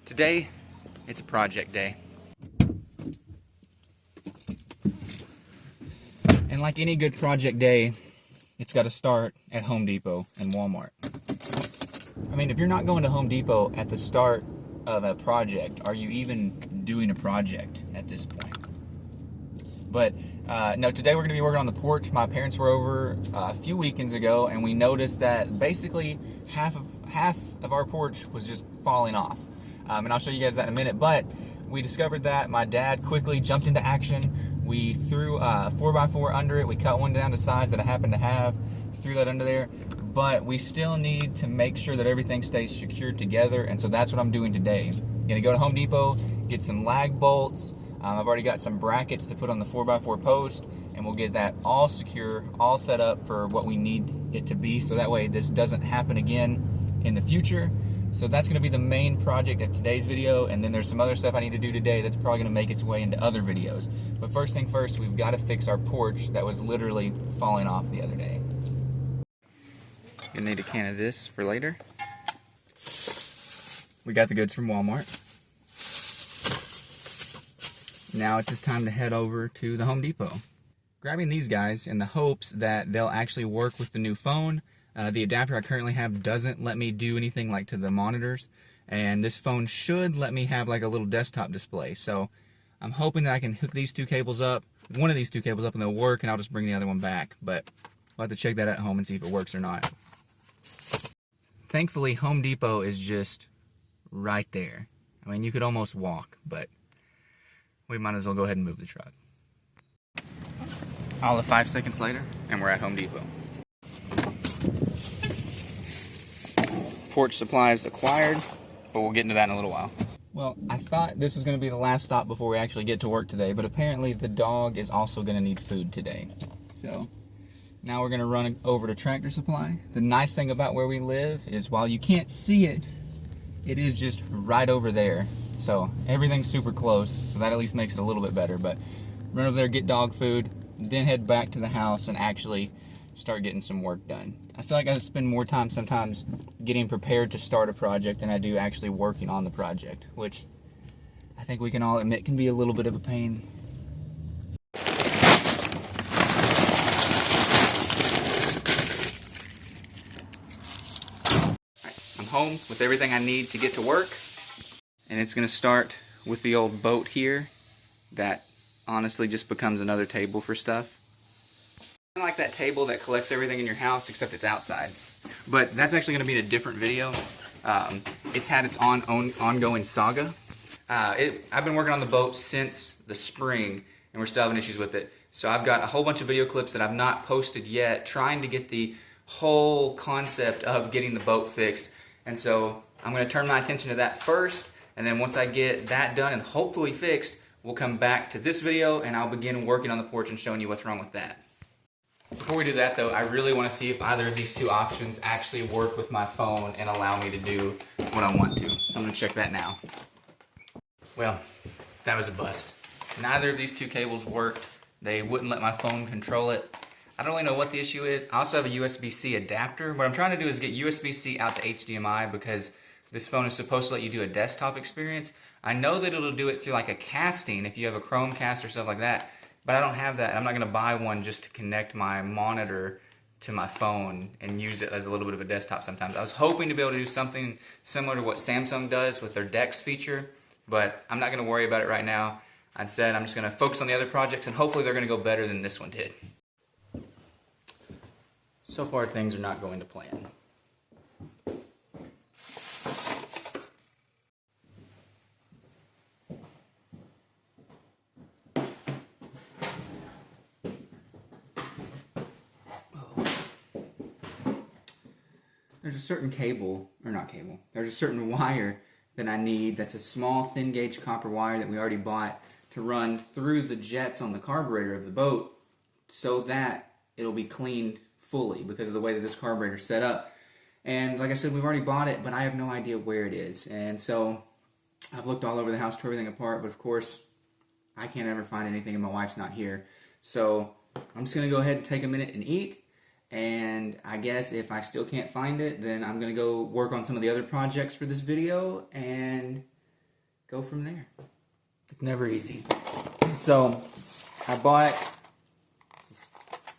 Today, it's a project day. And like any good project day, it's got to start at Home Depot and Walmart. I mean, if you're not going to Home Depot at the start of a project, are you even doing a project at this point? But no, today we're going to be working on the porch. My parents were over a few weekends ago, and we noticed that basically half of our porch was just falling off. And I'll show you guys that in a minute. But we discovered that my dad quickly jumped into action. We threw a 4x4 under it. We cut one down to size that I happened to have, threw that under there. But we still need to make sure that everything stays secured together, and so that's what I'm doing today. I'm gonna go to Home Depot, get some lag bolts. I've already got some brackets to put on the 4x4 post, and we'll get that all secure, all set up for what we need it to be, so that way this doesn't happen again in the future. So that's going to be the main project of today's video, and then there's some other stuff I need to do today that's probably going to make its way into other videos. But first thing first, we've got to fix our porch that was literally falling off the other day. You'll need a can of this for later. We got the goods from Walmart. Now it's just time to head over to the Home Depot. Grabbing these guys in the hopes that they'll actually work with the new phone. The adapter I currently have doesn't let me do anything like to the monitors, and this phone should let me have like a little desktop display. So I'm hoping that I can hook these two cables up, one of these two cables up, and they'll work, and I'll just bring the other one back. But we'll have to check that at home and see if it works or not. Thankfully, Home Depot is just right there. I mean, you could almost walk, but we might as well go ahead and move the truck. All of 5 seconds later, and we're at Home Depot. Porch supplies acquired, but we'll get into that in a little while. Well, I thought this was going to be the last stop before we actually get to work today, but apparently the dog is also going to need food today. So now we're going to run over to Tractor Supply. The nice thing about where we live is while you can't see it, it is just right over there. So everything's super close, so that at least makes it a little bit better. But run over there, get dog food, then head back to the house and actually start getting some work done. I feel like I spend more time sometimes getting prepared to start a project than I do actually working on the project, which I think we can all admit can be a little bit of a pain. I'm home with everything I need to get to work, and it's going to start with the old boat here that honestly just becomes another table for stuff. Kind of like that table that collects everything in your house, except it's outside. But that's actually going to be in a different video. It's had its ongoing saga. I've been working on the boat since the spring, and we're still having issues with it. So I've got a whole bunch of video clips that I've not posted yet, trying to get the whole concept of getting the boat fixed. And so I'm going to turn my attention to that first, and then once I get that done and hopefully fixed, we'll come back to this video and I'll begin working on the porch and showing you what's wrong with that. Before we do that though, I really want to see if either of these two options actually work with my phone and allow me to do what I want to. So I'm going to check that now. Well, that was a bust. Neither of these two cables worked. They wouldn't let my phone control it. I don't really know what the issue is. I also have a USB-C adapter. What I'm trying to do is get USB-C out to HDMI because this phone is supposed to let you do a desktop experience. I know that it'll do it through like a casting if you have a Chromecast or stuff like that, but I don't have that. I'm not going to buy one just to connect my monitor to my phone and use it as a little bit of a desktop sometimes. I was hoping to be able to do something similar to what Samsung does with their DeX feature, but I'm not going to worry about it right now. Instead, I'm just going to focus on the other projects, and hopefully they're going to go better than this one did. So far, things are not going to plan. There's a certain cable, or not cable, there's a certain wire that I need that's a small thin gauge copper wire that we already bought to run through the jets on the carburetor of the boat so that it'll be cleaned fully because of the way that this carburetor is set up. And like I said, we've already bought it, but I have no idea where it is. And so I've looked all over the house, tore everything apart, but of course I can't ever find anything and my wife's not here. So I'm just going to go ahead and take a minute and eat. And I guess if I still can't find it, then I'm going to go work on some of the other projects for this video, and from there. It's never easy. So I bought, it's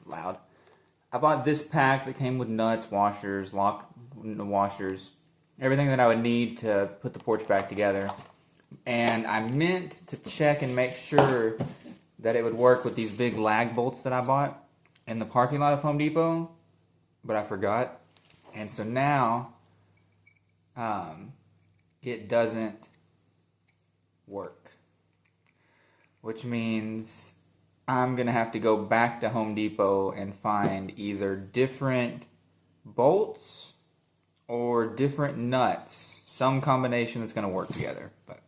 loud. I bought this pack that came with nuts, washers, lock washers, everything that I would need to put the porch back together. And I meant to check and make sure that it would work with these big lag bolts that I bought in the parking lot of Home Depot, but I forgot. And so now it doesn't work, which means I'm gonna have to go back to Home Depot and find either different bolts or different nuts, some combination that's gonna work together. But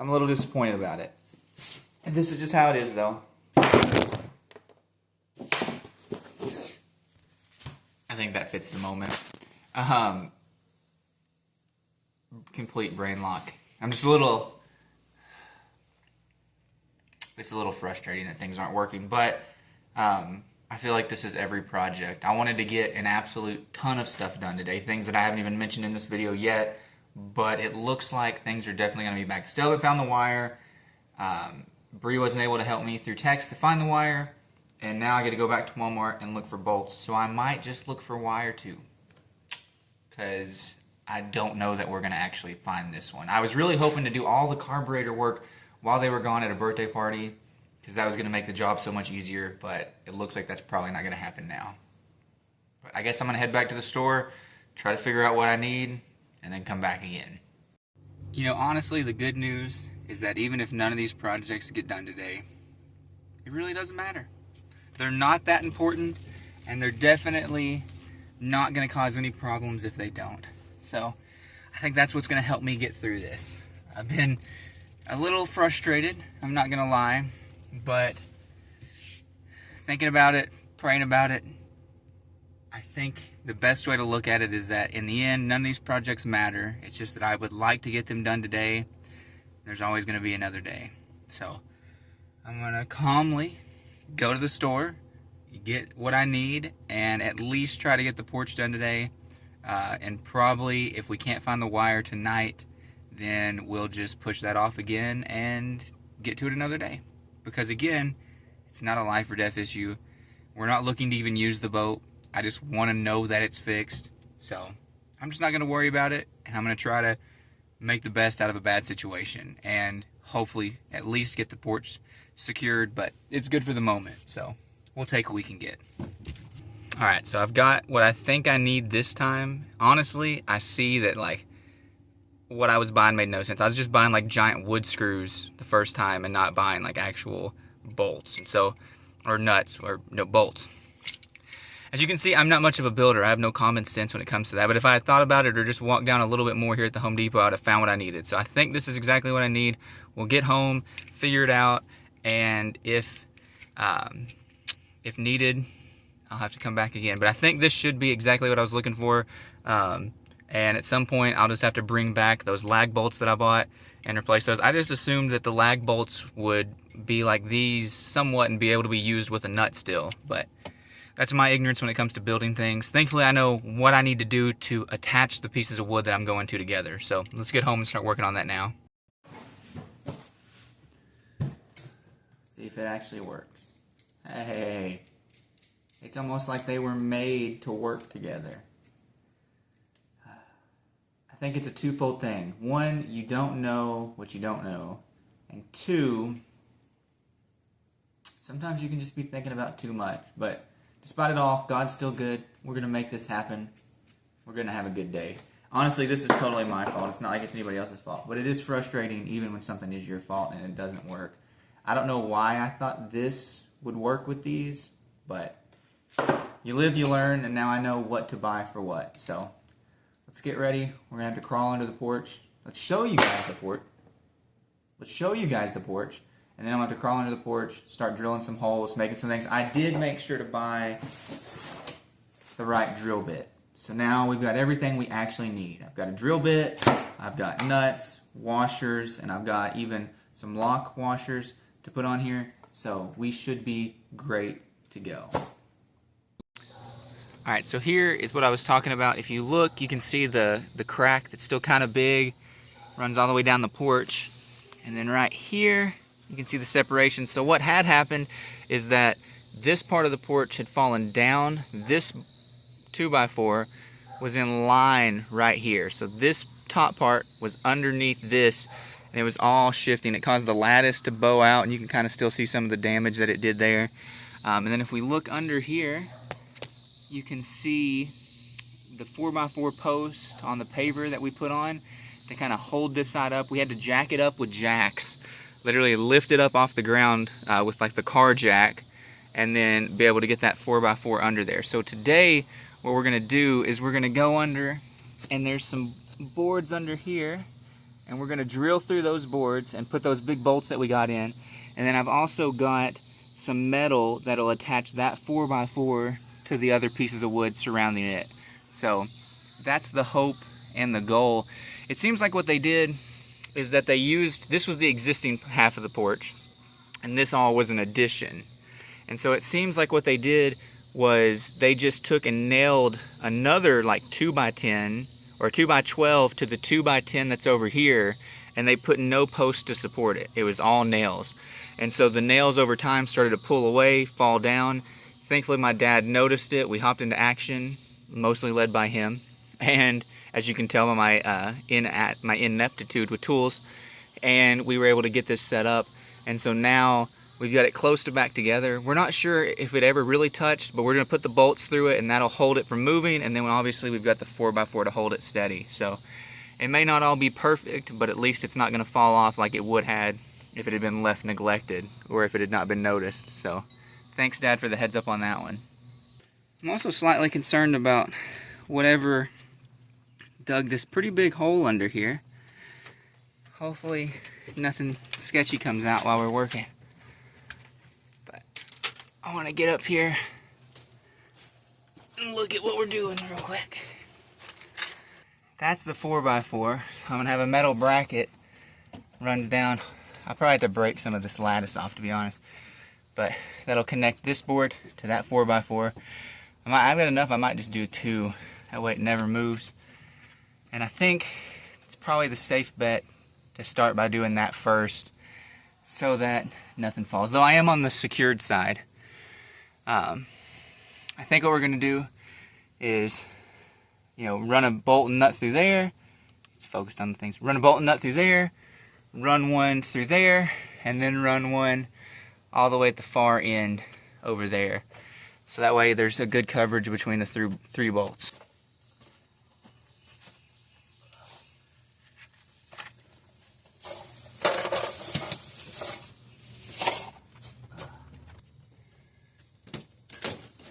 I'm a little disappointed about it. And this is just how it is, though. I think that fits the moment. Complete brain lock. I'm just a little... It's a little frustrating that things aren't working, but I feel like this is every project. I wanted to get an absolute ton of stuff done today, things that I haven't even mentioned in this video yet, but it looks like things are definitely going to be back. Still haven't found the wire. Bree wasn't able to help me through text to find the wire, and now I got to go back to Walmart and look for bolts. So I might just look for wire too, because I don't know that we're going to actually find this one. I was really hoping to do all the carburetor work while they were gone at a birthday party, because that was going to make the job so much easier, but it looks like that's probably not going to happen now. But I guess I'm going to head back to the store, try to figure out what I need, and then come back again. You know, honestly, the good news is that even if none of these projects get done today, it really doesn't matter. They're not that important, and they're definitely not going to cause any problems if they don't. So I think that's what's going to help me get through this. I've been a little frustrated, I'm not going to lie, but thinking about it, praying about it, I think the best way to look at it is that in the end, none of these projects matter. It's just that I would like to get them done today. There's always going to be another day. So I'm going to calmly go to the store, get what I need, and at least try to get the porch done today. And probably if we can't find the wire tonight, then we'll just push that off again and get to it another day. Because again, it's not a life or death issue. We're not looking to even use the boat. I just want to know that it's fixed. So I'm just not going to worry about it, and I'm going to try to make the best out of a bad situation and hopefully at least get the porch secured, but it's good for the moment, so we'll take what we can get. Alright, so I've got what I think I need this time. Honestly, I see that like what I was buying made no sense. I was just buying like giant wood screws the first time and not buying like actual bolts, and so, or nuts, or no, bolts. As you can see, I'm not much of a builder. I have no common sense when it comes to that. But if I had thought about it or just walked down a little bit more here at the Home Depot, I would have found what I needed. So I think this is exactly what I need. We'll get home, figure it out, and if needed, I'll have to come back again. But I think this should be exactly what I was looking for. And at some point, I'll just have to bring back those lag bolts that I bought and replace those. I just assumed that the lag bolts would be like these somewhat and be able to be used with a nut still. But that's my ignorance when it comes to building things. Thankfully, I know what I need to do to attach the pieces of wood that I'm going to together. So let's get home and start working on that now. See if it actually works. Hey, it's almost like they were made to work together. I think it's a twofold thing. One, you don't know what you don't know. And two, sometimes you can just be thinking about too much. But despite it all, God's still good. We're going to make this happen. We're going to have a good day. Honestly, this is totally my fault. It's not like it's anybody else's fault. But it is frustrating even when something is your fault and it doesn't work. I don't know why I thought this would work with these, but you live, you learn, and now I know what to buy for what. So let's get ready. We're going to have to crawl under the porch. Let's show you guys the porch. And then I'm going to have to crawl under the porch, start drilling some holes, making some things. I did make sure to buy the right drill bit. So now we've got everything we actually need. I've got a drill bit, I've got nuts, washers, and I've got even some lock washers to put on here. So we should be great to go. Alright, so here is what I was talking about. If you look, you can see the crack that's still kind of big. runs all the way down the porch. And then right here, you can see the separation. So what had happened is that this part of the porch had fallen down. This 2x4 was in line right here. So this top part was underneath this, and it was all shifting. It caused the lattice to bow out, and you can kind of still see some of the damage that it did there. And then if we look under here, you can see the 4x4 post on the paver that we put on to kind of hold this side up. We had to jack it up with jacks, literally lift it up off the ground with like the car jack, and then be able to get that 4x4 under there. So today, what we're gonna do is we're gonna go under, and there's some boards under here, and we're gonna drill through those boards and put those big bolts that we got in. And then I've also got some metal that'll attach that 4x4 to the other pieces of wood surrounding it. So that's the hope and the goal. It seems like what they did is that they used, this was the existing half of the porch, and this all was an addition. And so it seems like what they did was they just took and nailed another like 2x10 or 2x12 to the 2x10 that's over here, and they put no post to support it. It was all nails. And so the nails over time started to pull away, fall down. Thankfully my dad noticed it. We hopped into action, mostly led by him. And as you can tell by my ineptitude with tools, and we were able to get this set up. And so now we've got it close to back together. We're not sure if it ever really touched, but we're gonna put the bolts through it, and that'll hold it from moving. And then obviously we've got the 4x4 to hold it steady. So it may not all be perfect, but at least it's not gonna fall off like it would had if it had been left neglected or if it had not been noticed. So thanks, Dad, for the heads up on that one. I'm also slightly concerned about whatever dug this pretty big hole under here. Hopefully nothing sketchy comes out while we're working. But I want to get up here and look at what we're doing real quick. That's the 4x4. So I'm going to have a metal bracket runs down. I'll probably have to break some of this lattice off, to be honest. But that'll connect this board to that 4x4. I've got enough, I might just do 2. That way it never moves. And I think it's probably the safe bet to start by doing that first so that nothing falls. Though I am on the secured side. I think what we're going to do is, run a bolt and nut through there. It's focused on the things. Run a bolt and nut through there. Run one through there. And then run one all the way at the far end over there. So that way there's a good coverage between the three bolts.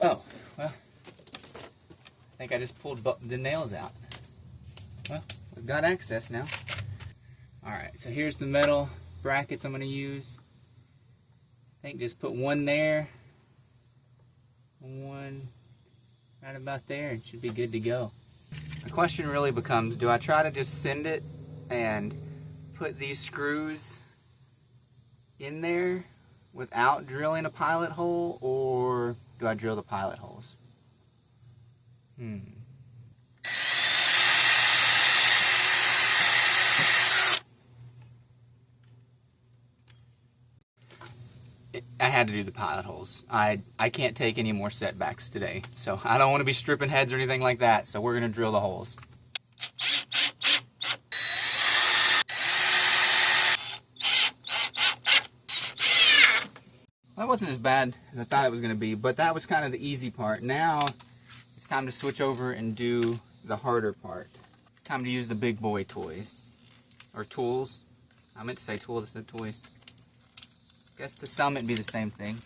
Oh, well, I think I just pulled the nails out. Well, we've got access now. Alright, so here's the metal brackets I'm going to use. I think just put one there, one right about there, and it should be good to go. The question really becomes, do I try to just send it and put these screws in there without drilling a pilot hole, or do I drill the pilot holes? I had to do the pilot holes. I can't take any more setbacks today, so I don't want to be stripping heads or anything like that, so we're going to drill the holes. That wasn't as bad as I thought it was going to be, but that was kind of the easy part. Now it's time to switch over and do the harder part. It's time to use the big boy toys. Or tools. I meant to say tools, I said toys. Guess to some it'd be the same thing.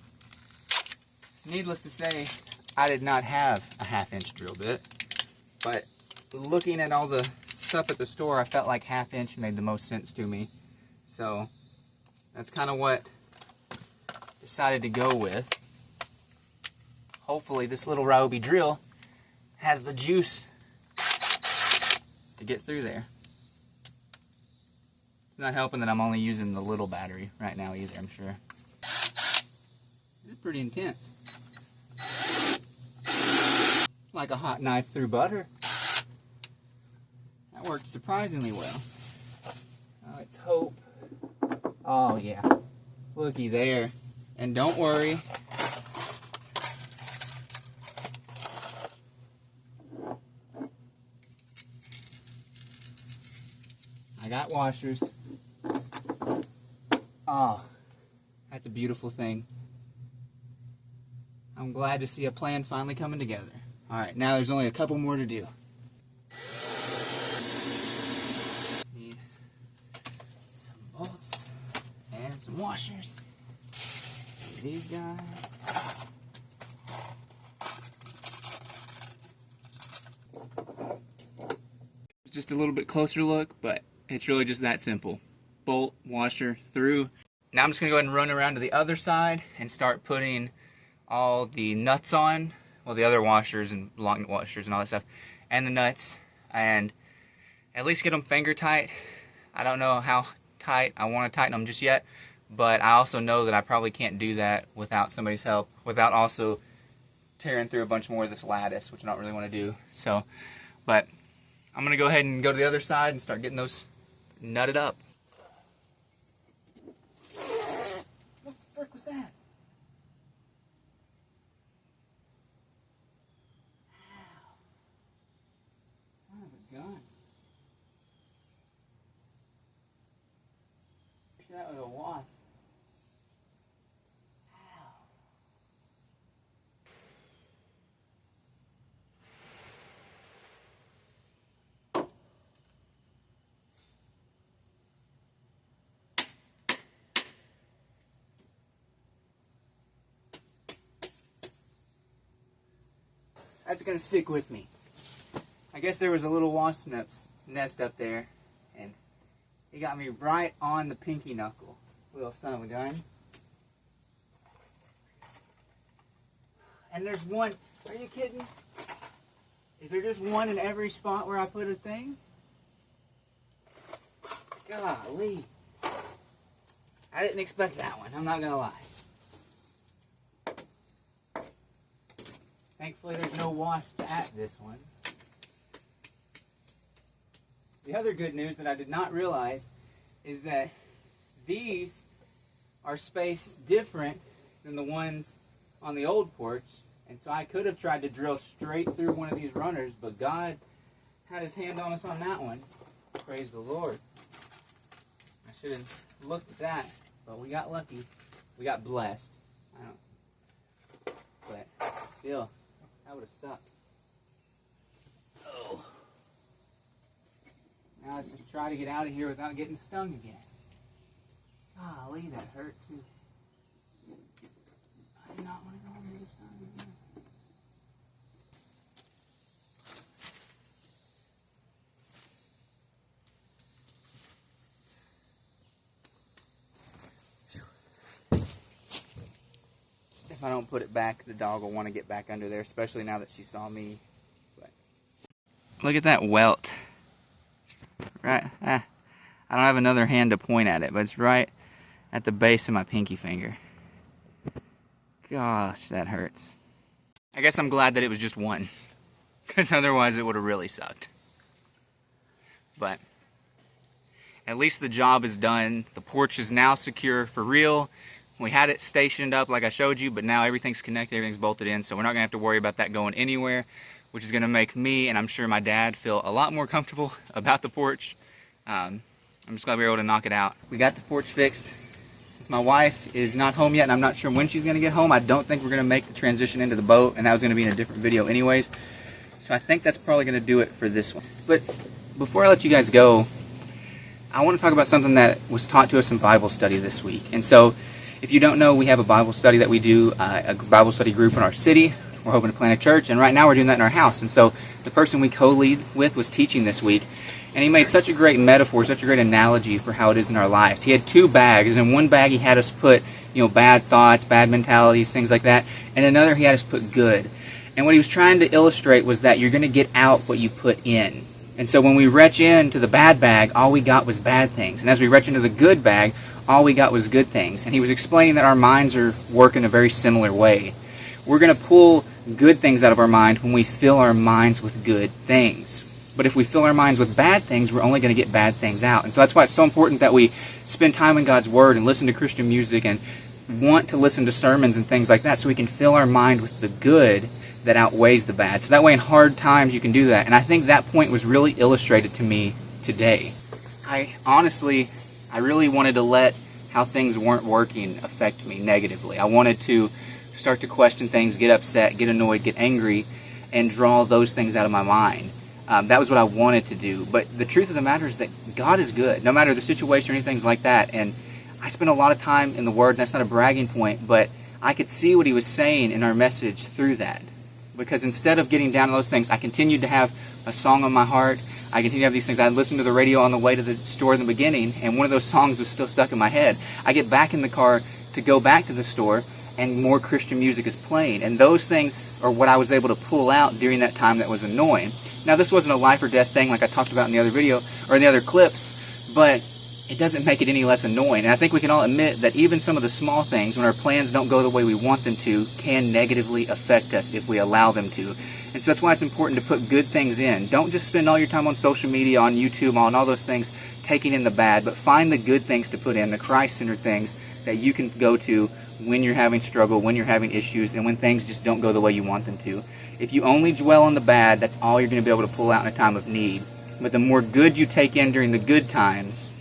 Needless to say, I did not have a 1/2-inch drill bit, but looking at all the stuff at the store, I felt like 1/2 inch made the most sense to me. So that's kind of what I decided to go with. Hopefully this little Ryobi drill has the juice to get through there. It's not helping that I'm only using the little battery right now either, I'm sure. This is pretty intense. Like a hot knife through butter. That worked surprisingly well. Oh yeah, looky there. And don't worry, I got washers. Oh, that's a beautiful thing. I'm glad to see a plan finally coming together. Alright, now there's only a couple more to do. Need some bolts and some washers. These guys. Just a little bit closer look, but it's really just that simple. Bolt, washer, through. Now I'm just going to go ahead and run around to the other side and start putting all the nuts on. Well, the other washers and long washers and all that stuff. And the nuts. And at least get them finger tight. I don't know how tight I want to tighten them just yet. But I also know that I probably can't do that without somebody's help. Without also tearing through a bunch more of this lattice, which I don't really want to do. So, but I'm going to go ahead and go to the other side and start getting those nutted up. What the frick was that? Ow. Son of a gun. That was a wasp. Ow. That's gonna stick with me. I guess there was a little wasp nest up there, and he got me right on the pinky knuckle. Little son of a gun. And there's one. Are you kidding? Is there just one in every spot where I put a thing? Golly. I didn't expect that one, I'm not gonna lie. Thankfully there's no wasp at this one. The other good news that I did not realize is that these are spaced different than the ones on the old porch. And so I could have tried to drill straight through one of these runners, but God had his hand on us on that one. Praise the Lord. I should have looked at that, but we got lucky. We got blessed. But still, that would have sucked. Oh. Now let's just try to get out of here without getting stung again. Golly, that hurt too. I do not want to go on the other side again. If I don't put it back, the dog will want to get back under there, especially now that she saw me. But look at that welt. Right, I don't have another hand to point at it, but it's right at the base of my pinky finger. Gosh, that hurts. I guess I'm glad that it was just one, because otherwise it would have really sucked. But at least the job is done. The porch is now secure for real. We had it stationed up like I showed you, but now everything's connected, everything's bolted in, so we're not going to have to worry about that going anywhere, which is going to make me, and I'm sure my dad, feel a lot more comfortable about the porch. I'm just glad we were able to knock it out. We got the porch fixed. Since my wife is not home yet, and I'm not sure when she's going to get home, I don't think we're going to make the transition into the boat, and that was going to be in a different video anyways. So I think that's probably going to do it for this one. But before I let you guys go, I want to talk about something that was taught to us in Bible study this week. And so, if you don't know, we have a Bible study that we do, a Bible study group in our city. We're hoping to plant a church, and right now we're doing that in our house. And so the person we co-lead with was teaching this week, and he made such a great metaphor, such a great analogy for how it is in our lives. He had two bags, and in one bag he had us put, bad thoughts, bad mentalities, things like that, and in another he had us put good. And what he was trying to illustrate was that you're going to get out what you put in. And so when we reach into the bad bag, all we got was bad things. And as we reach into the good bag, all we got was good things. And he was explaining that our minds work in a very similar way. We're going to pull good things out of our mind when we fill our minds with good things. But if we fill our minds with bad things, we're only going to get bad things out. And so that's why it's so important that we spend time in God's Word and listen to Christian music and want to listen to sermons and things like that so we can fill our mind with the good that outweighs the bad. So that way in hard times you can do that. And I think that point was really illustrated to me today. I really wanted to let how things weren't working affect me negatively. I wanted to start to question things, get upset, get annoyed, get angry, and draw those things out of my mind. That was what I wanted to do. But the truth of the matter is that God is good, no matter the situation or anything like that. And I spent a lot of time in the Word, and that's not a bragging point, but I could see what He was saying in our message through that. Because instead of getting down to those things, I continued to have a song on my heart. I continued to have these things. I listened to the radio on the way to the store in the beginning, and one of those songs was still stuck in my head. I get back in the car to go back to the store, and more Christian music is playing. And those things are what I was able to pull out during that time that was annoying. Now, this wasn't a life or death thing like I talked about in the other video, or in the other clips, but it doesn't make it any less annoying. And I think we can all admit that even some of the small things, when our plans don't go the way we want them to, can negatively affect us if we allow them to. And so that's why it's important to put good things in. Don't just spend all your time on social media, on YouTube, on all those things, taking in the bad, but find the good things to put in, the Christ-centered things that you can go to when you're having struggle, when you're having issues, and when things just don't go the way you want them to. If you only dwell on the bad, that's all you're going to be able to pull out in a time of need. But the more good you take in during the good times,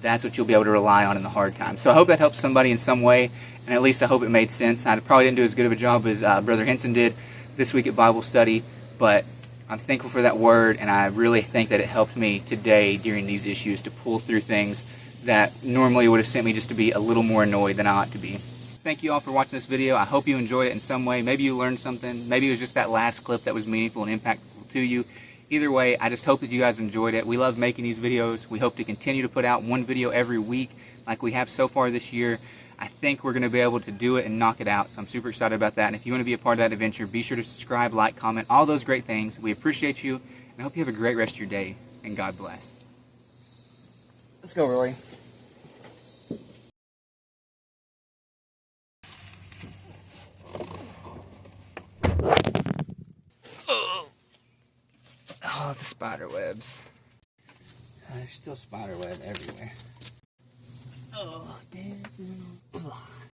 that's what you'll be able to rely on in the hard times. So I hope that helps somebody in some way, and at least I hope it made sense. I probably didn't do as good of a job as Brother Henson did this week at Bible study, but I'm thankful for that word, and I really think that it helped me today during these issues to pull through things that normally would have sent me just to be a little more annoyed than I ought to be. Thank you all for watching this video. I hope you enjoyed it in some way. Maybe you learned something. Maybe it was just that last clip that was meaningful and impactful to you. Either way, I just hope that you guys enjoyed it. We love making these videos. We hope to continue to put out one video every week like we have so far this year. I think we're going to be able to do it and knock it out, so I'm super excited about that. And if you want to be a part of that adventure, be sure to subscribe, like, comment, all those great things. We appreciate you, and I hope you have a great rest of your day, and God bless. Let's go, Rory. Oh, the spider webs. There's still spider web everywhere. Oh, damn.